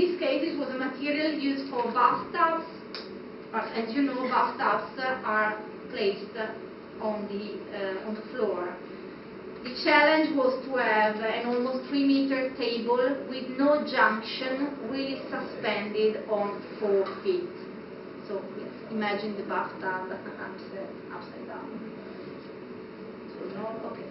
this case, it was a material used for bathtubs. As you know, bathtubs are placed on the floor. The challenge was to have an almost 3-meter table with no junction, really suspended on 4 feet. So yes, imagine the bathtub upside down. So no, okay.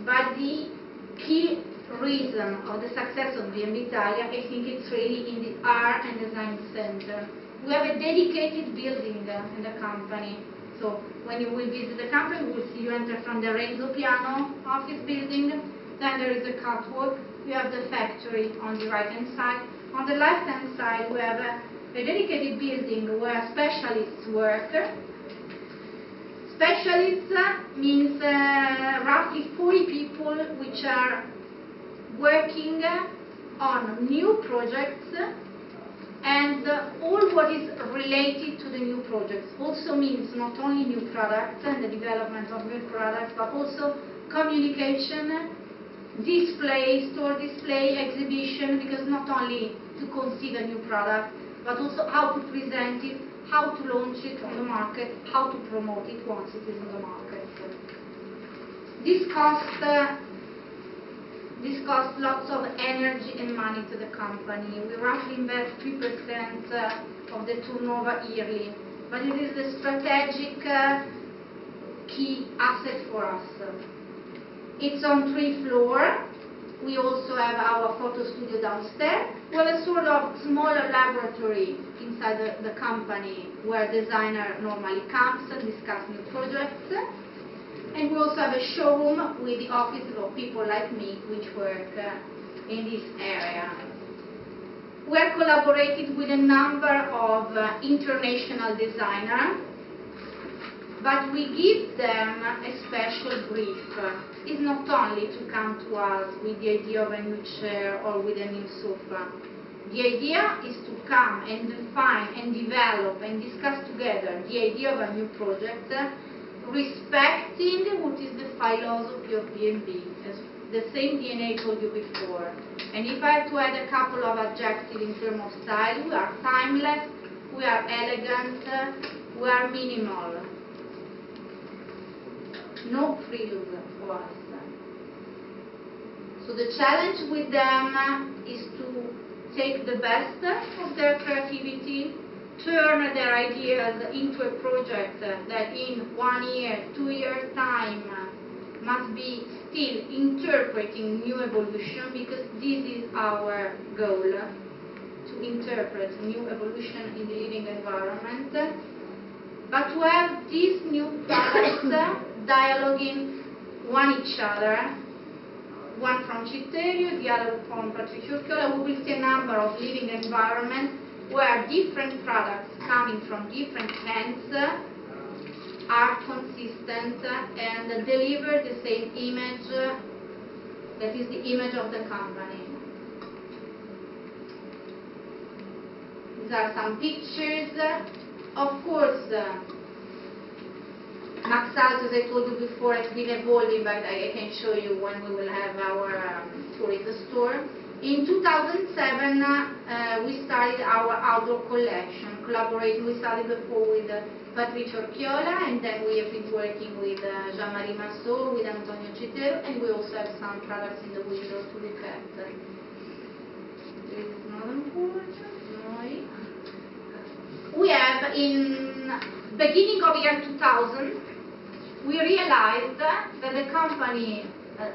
But the key reason of the success of B&B Italia, I think it's really in the Art and Design Center. We have a dedicated building in the company. So when you will visit the company, you will see you enter from the Renzo Piano office building. Then there is a catwalk. You have the factory on the right-hand side. On the left-hand side, we have a dedicated building where specialists work. Specialists means roughly 40 people which are working on new projects and all what is related to the new projects. Also means not only new products and the development of new products, but also communication, display, store display, exhibition, because not only to conceive a new product, but also how to present it, how to launch it on the market, how to promote it once it is on the market. This costs lots of energy and money to the company. We roughly invest 3% of the turnover yearly, but it is a strategic key asset for us. It's on 3 floors. We also have our photo studio downstairs. We have a sort of smaller laboratory inside the company where designer normally comes and discuss new projects. And we also have a showroom with the offices of people like me which work in this area. We have collaborated with a number of international designers, but we give them a special brief. It's not only to come to us with the idea of a new chair or with a new sofa. The idea is to come and define and develop and discuss together the idea of a new project, respecting what is the philosophy of B&B, as the same DNA I told you before. And if I have to add a couple of adjectives in terms of style, we are timeless, we are elegant, we are minimal. No frills for us. So the challenge with them is to take the best of their creativity, turn their ideas into a project that in 1 year, 2 years time must be still interpreting new evolution, because this is our goal, to interpret new evolution in the living environment, but to have these new products dialoguing one each other, one from Citterio, the other from Patricio Urquiola. We will see a number of living environments where different products coming from different hands are consistent and deliver the same image, that is the image of the company. These are some pictures. Of course, Max Alto, as I told you before, has been evolving, but I can show you when we will have our tour in the store. In 2007, we started our outdoor collection, collaborating. We started before with Patricio Urquiola, and then we have been working with Jean-Marie Massot, with Antonio Citterio, and we also have some products in the window to look at. This is not important. We have, in beginning of year 2000, we realized that the company has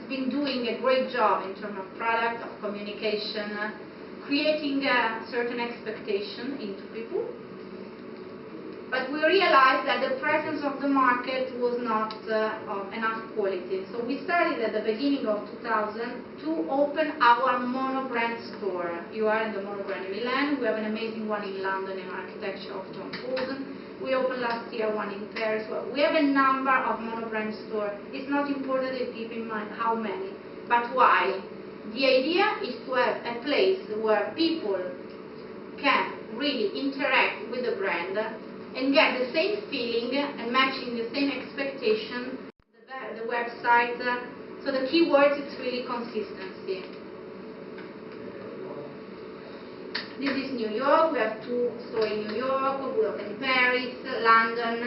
been doing a great job in terms of product, of communication, creating a certain expectation into people. But we realized that the presence of the market was not of enough quality. So we started at the beginning of 2000 to open our monobrand store. You are in the monobrand in Milan. We have an amazing one in London in architecture of Tom Poulsen. We opened last year one in Paris. We have a number of monobrand stores. It's not important to keep in mind how many, but why. The idea is to have a place where people can really interact with the brand and get the same feeling and matching the same expectation, the website. So the key words, it's really consistency. This is New York. We have 2 stores in New York. We open in Paris, London.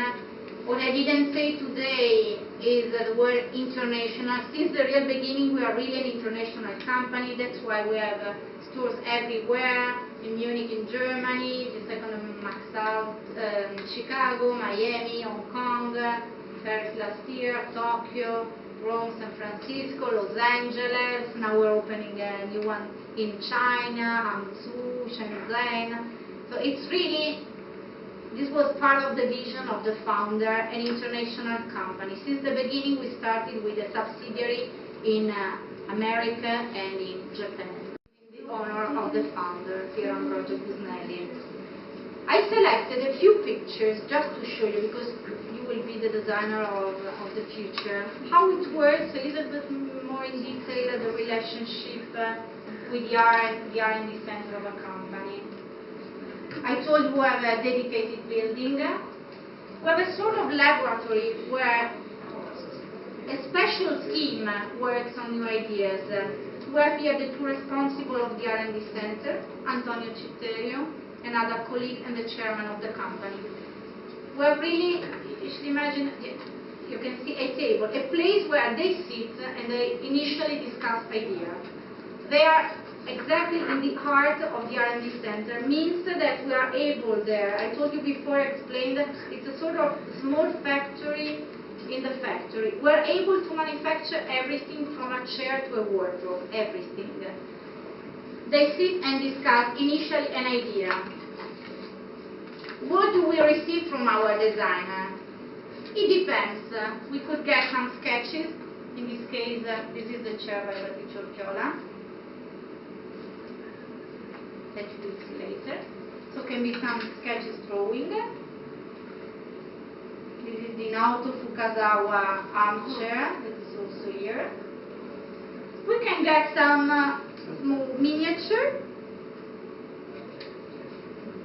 What I didn't say today is the word international. Since the real beginning, we are really an international company. That's why we have stores everywhere, in Munich, in Germany, the second in Maxau, Chicago, Miami, Hong Kong, Paris last year, Tokyo, Rome, San Francisco, Los Angeles. Now we're opening a new one in China, Hangzhou, Shenzhen. So it's really, this was part of the vision of the founder, an international company. Since the beginning, we started with a subsidiary in America and in Japan. In the honor of the founder, Pier Ambrogio Busnelli. I selected a few pictures just to show you, because you will be the designer of the future, how it works, a little bit more in detail, the relationship with the R&D center of a company. I told you we have a dedicated building. We have a sort of laboratory where a special team works on new ideas. We have here the 2 responsible of the R&D center, Antonio Citterio, another colleague and the chairman of the company. We have really, you should imagine, you can see a table, a place where they sit and they initially discuss ideas. They are exactly in the heart of the R&D center, means that we are able there, I told you before, I explained, it's a sort of small factory in the factory. We're able to manufacture everything from a chair to a wardrobe, everything. They sit and discuss initially an idea. What do we receive from our designer? It depends. We could get some sketches. In this case, this is the chair by Patrizio Orchiola, that you will see later. So can be some sketches drawing. This is the Naoto Fukasawa armchair that is also here. We can get some small miniature,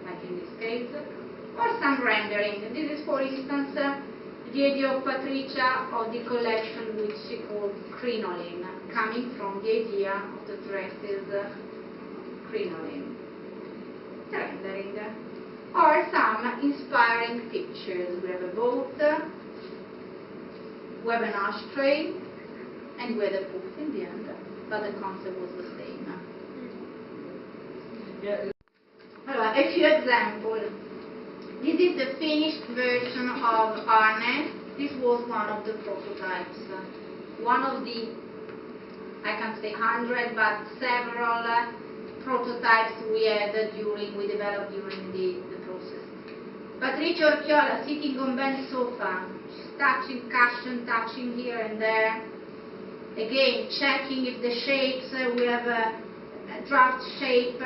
like in this case, or some rendering. This is, for instance, the idea of Patricia of the collection which she called crinoline, coming from the idea of the dresses crinoline. Rendering, or some inspiring pictures. We have a boat, we have an ashtray, and we have a book in the end, but the concept was the same. A few examples. This is the finished version of Arne. This was one of the prototypes. One of the, I can't say 100, but several prototypes we developed during the process. Patrizio Orchiola sitting on bench sofa, she's touching cushion, touching here and there. Again, checking if the shapes, we have a draft shape,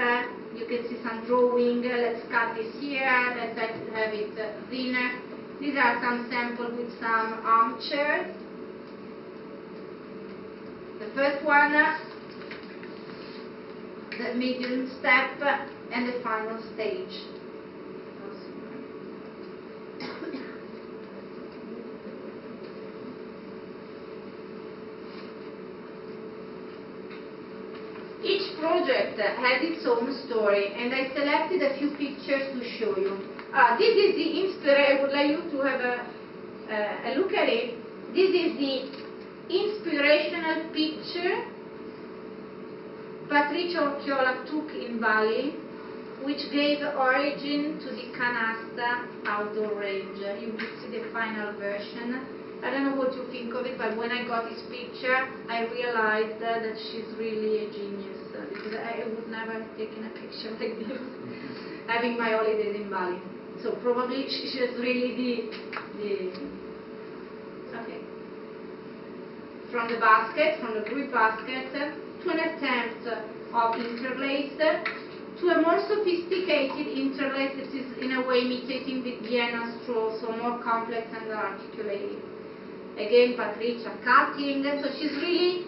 you can see some drawing, let's cut this here, let's have it thinner. These are some samples with some armchairs. The first one, the medium step, and the final stage. Each project has its own story, and I selected a few pictures to show you. This is the inspiration. I would like you to have a look at it. This is the inspirational picture Patrizio Orchiola took in Bali, which gave origin to the Canasta outdoor range. You will see the final version. I don't know what you think of it, but when I got this picture, I realized that she's really a genius, because I would never have taken a picture like this, having my holidays in Bali. So probably she's really the okay. From the basket, from the fruit basket, to an attempt of interlace, to a more sophisticated interlace that is in a way imitating the Vienna straw, so more complex and articulated. Again, Patricia cutting, so she's really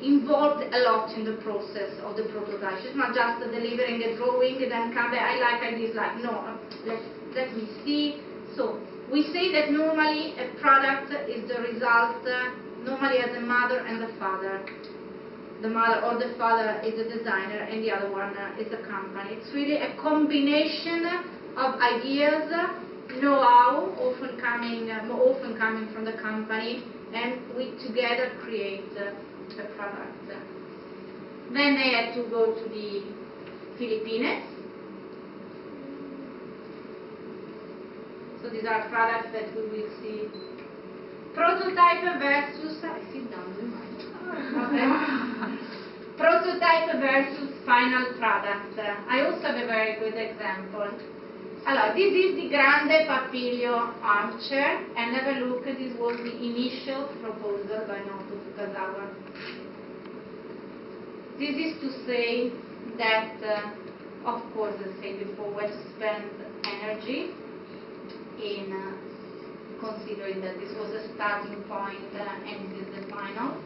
involved a lot in the process of the prototype. She's not just delivering a drawing and then come back, I like, I dislike. No, let me see. So we say that normally a product is the result, normally as a mother and a father. the mother or the father is a designer and the other one is a company. It's really a combination of ideas, know-how, more often coming from the company, and we together create a product. Then they had to go to the Philippines. So these are products that we will see. Prototype versus, sit down, do you mind? Okay. Prototype versus final product. I also have a very good example. Allora, this is the Grande Papilio armchair, and have a look, this was the initial proposal by Naoto Fukazawa. This is to say that, of course, as I said before, we have to spend energy in considering that this was a starting point and this is the final.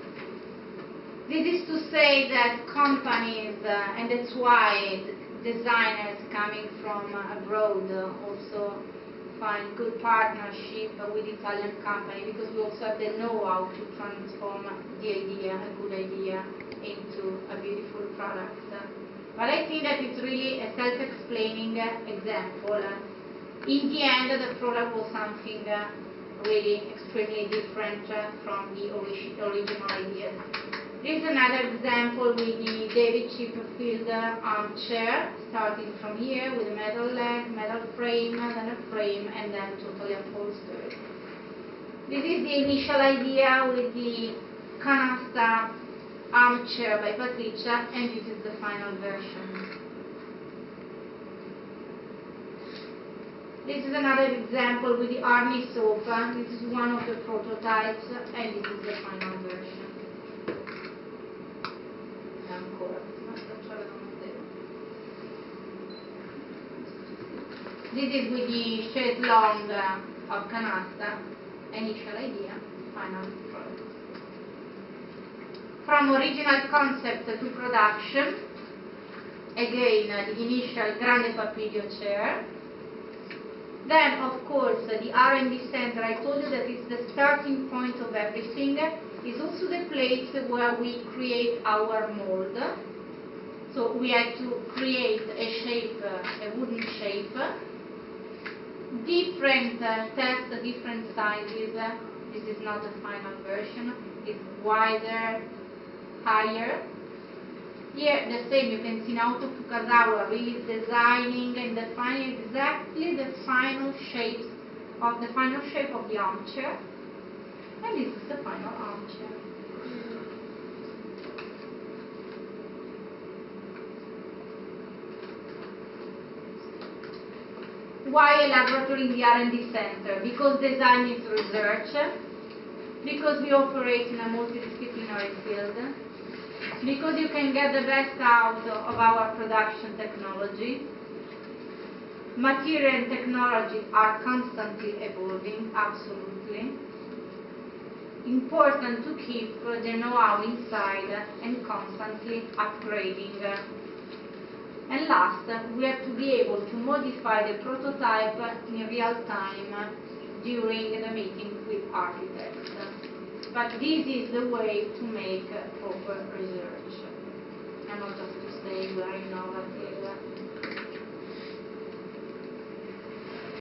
This is to say that companies, and that's why designers coming from abroad also find good partnership with Italian company, because we also have the know-how to transform the idea, a good idea, into a beautiful product. But I think that it's really a self-explaining example. In the end, the product was something really extremely different from the original ideas. This is another example with the David Chipperfield armchair, starting from here with a metal leg, metal frame, then a frame, and then totally upholstered. This is the initial idea with the Canasta armchair by Patricia, and this is the final version. This is another example with the Arni sofa. This is one of the prototypes, and this is the final version. This is with the chaise longue of Canasta, initial idea, final product. From original concept to production, again the initial Grande Papilio chair. Then, of course, the R&D center, I told you that it's the starting point of everything. It's also the place where we create our mold. So we had to create a shape, a wooden shape. Different tests, different sizes. This is not the final version. It's wider, higher. Here, the same, you can see Naoto Fukazawa really designing and defining exactly the final shape of the armchair. And this is the final armchair. Why a laboratory in the R&D center? Because design is research, because we operate in a multidisciplinary field, because you can get the best out of our production technology. Material and technology are constantly evolving, absolutely. Important to keep the know-how inside and constantly upgrading. And last, we have to be able to modify the prototype in real time during the meeting with architects. But this is the way to make proper research, and not just to say we are innovative.